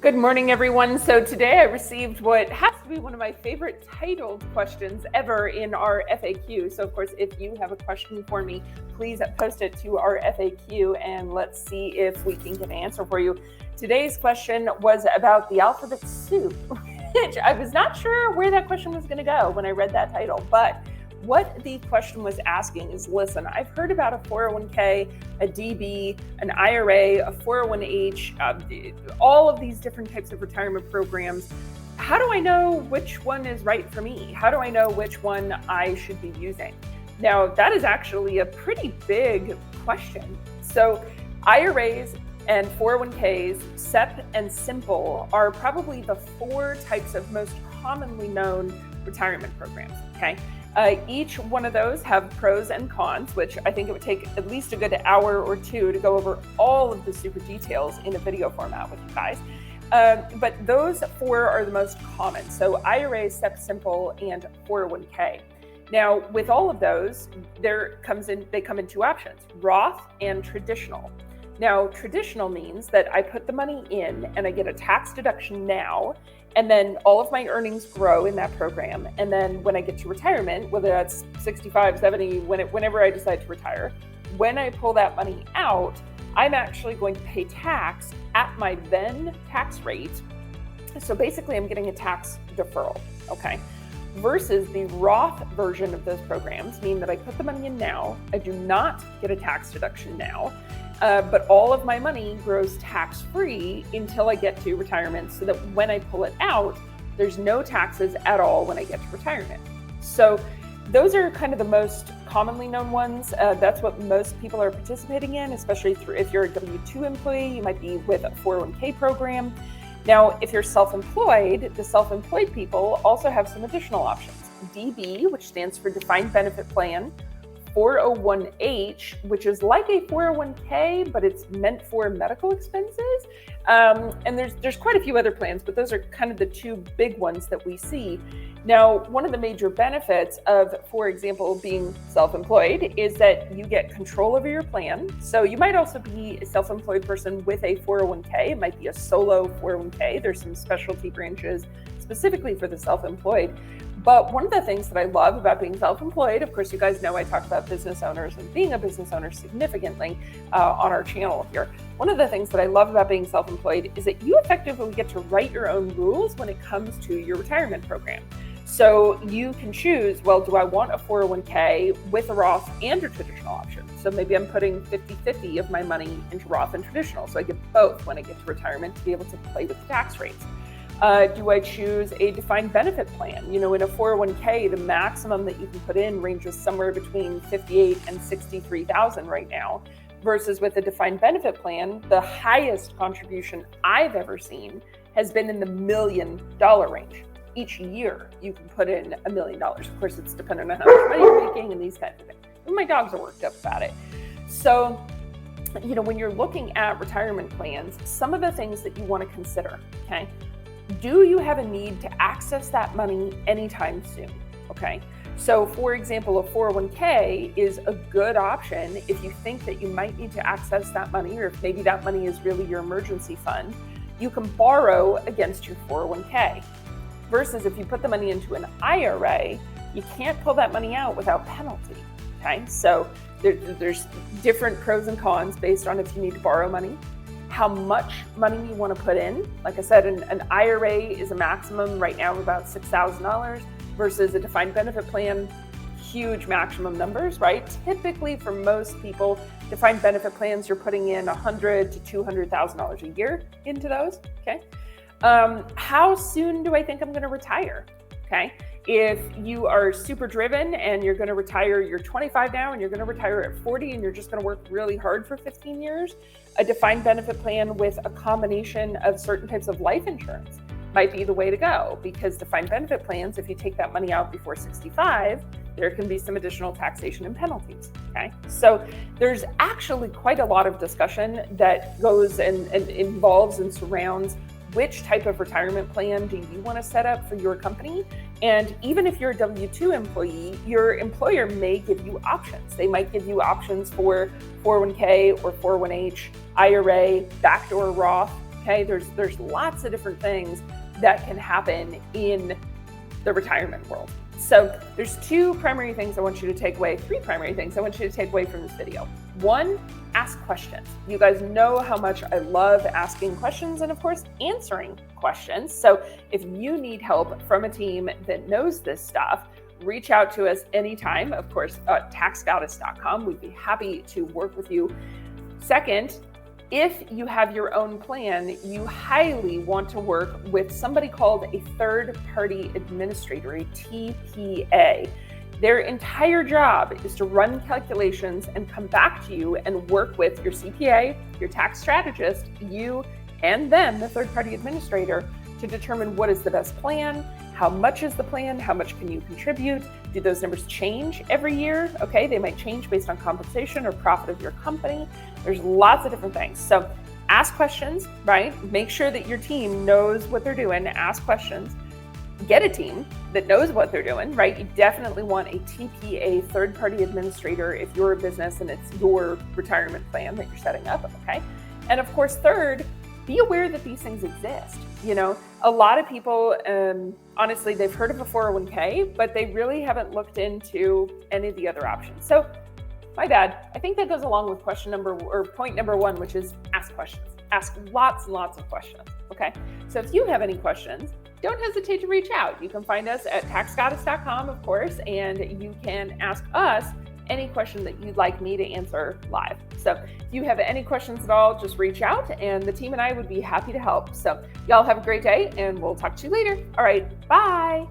Good morning, everyone. So today I received what has to be one of my favorite titled questions ever in our FAQ. So of course, if you have a question for me, please post it to our FAQ and let's see if we can get an answer for you. Today's question was about the alphabet soup, which I was not sure where that question was going to go when I read that title, but what the question was asking is, listen, I've heard about a 401k, a DB, an IRA, a 401h, all of these different types of retirement programs. How do I know which one is right for me? How do I know which one I should be using? Now, that is actually a pretty big question. So IRAs and 401ks, SEP and Simple are probably the four types of most commonly known retirement programs, okay? Each one of those have pros and cons, which I think it would take at least a good hour or two to go over all of the super details in a video format with you guys. But those four are the most common. So IRA, SEP, Simple, and 401k. Now, with all of those, they come in two options, Roth and traditional. Now, traditional means that I put the money in and I get a tax deduction now, and then all of my earnings grow in that program. And then when I get to retirement, whether that's 65, 70, whenever I decide to retire, when I pull that money out, I'm actually going to pay tax at my then tax rate. So basically I'm getting a tax deferral, okay? Versus the Roth version of those programs mean that I put the money in now, I do not get a tax deduction now, but all of my money grows tax-free until I get to retirement, so that when I pull it out, there's no taxes at all when I get to retirement. So those are kind of the most commonly known ones. That's what most people are participating in, especially if you're a W-2 employee, you might be with a 401k program. Now, if you're self-employed, the self-employed people also have some additional options. DB, which stands for Defined Benefit Plan, 401h, which is like a 401k, but it's meant for medical expenses. And there's quite a few other plans, but those are kind of the two big ones that we see. Now, one of the major benefits of, for example, being self-employed is that you get control over your plan. So you might also be a self-employed person with a 401k. It might be a solo 401k. There's some specialty branches specifically for the self-employed. But one of the things that I love about being self-employed, of course, you guys know I talk about business owners and being a business owner significantly on our channel here. One of the things that I love about being self-employed is that you effectively get to write your own rules when it comes to your retirement program. So you can choose, well, do I want a 401k with a Roth and a traditional option? So maybe I'm putting 50-50 of my money into Roth and traditional. So I get both when I get to retirement to be able to play with the tax rates. Do I choose a defined benefit plan? You know, in a 401k, the maximum that you can put in ranges somewhere between $58,000 and $63,000 right now, versus with a defined benefit plan, the highest contribution I've ever seen has been in the $1 million range. Each year, you can put in $1 million. Of course, it's dependent on how much money you're making and these kinds of things. And my dogs are worked up about it. So, you know, when you're looking at retirement plans, some of the things that you want to consider, okay? Do you have a need to access that money anytime soon? Okay. So for example, a 401k is a good option if you think that you might need to access that money, or if maybe that money is really your emergency fund. You can borrow against your 401k. Versus if you put the money into an IRA, you can't pull that money out without penalty. Okay. So there's different pros and cons based on if you need to borrow money, how much money you want to put in. Like I said, an IRA is a maximum right now of about $6,000 versus a defined benefit plan, huge maximum numbers, right? Typically for most people, defined benefit plans, you're putting in $100,000 to $200,000 a year into those, okay? How soon do I think I'm going to retire? Okay. If you are super driven and you're going to retire, you're 25 now and you're going to retire at 40 and you're just going to work really hard for 15 years, a defined benefit plan with a combination of certain types of life insurance might be the way to go, because defined benefit plans, if you take that money out before 65, there can be some additional taxation and penalties. Okay. So there's actually quite a lot of discussion that goes and involves and surrounds which type of retirement plan do you want to set up for your company? And even if you're a W-2 employee, your employer may give you options. They might give you options for 401k or 401h, IRA, backdoor Roth, Okay, there's lots of different things that can happen in the retirement world. So there's two primary things I want you to take away, three primary things I want you to take away from this video. One, ask questions. You guys know how much I love asking questions and of course answering questions. So if you need help from a team that knows this stuff, reach out to us anytime. Of course, taxgoddess.com. We'd be happy to work with you. Second, if you have your own plan, you highly want to work with somebody called a third-party administrator, a TPA. Their entire job is to run calculations and come back to you and work with your CPA, your tax strategist, you, and then the third-party administrator to determine what is the best plan, how much is the plan, how much can you contribute, do those numbers change every year? Okay, they might change based on compensation or profit of your company. There's lots of different things. So ask questions, right? Make sure that your team knows what they're doing. Ask questions. Get a team that knows what they're doing, right? You definitely want a TPA, third-party administrator, if you're a business and it's your retirement plan that you're setting up, okay? And of course, third, be aware that these things exist. You know, a lot of people, honestly, they've heard of a 401k, but they really haven't looked into any of the other options. So my bad. I think that goes along with point number one, which is ask questions. Ask lots and lots of questions, okay? So if you have any questions, don't hesitate to reach out. You can find us at taxgoddess.com, of course, and you can ask us any question that you'd like me to answer live. So if you have any questions at all, just reach out and the team and I would be happy to help. So y'all have a great day and we'll talk to you later. All right, bye.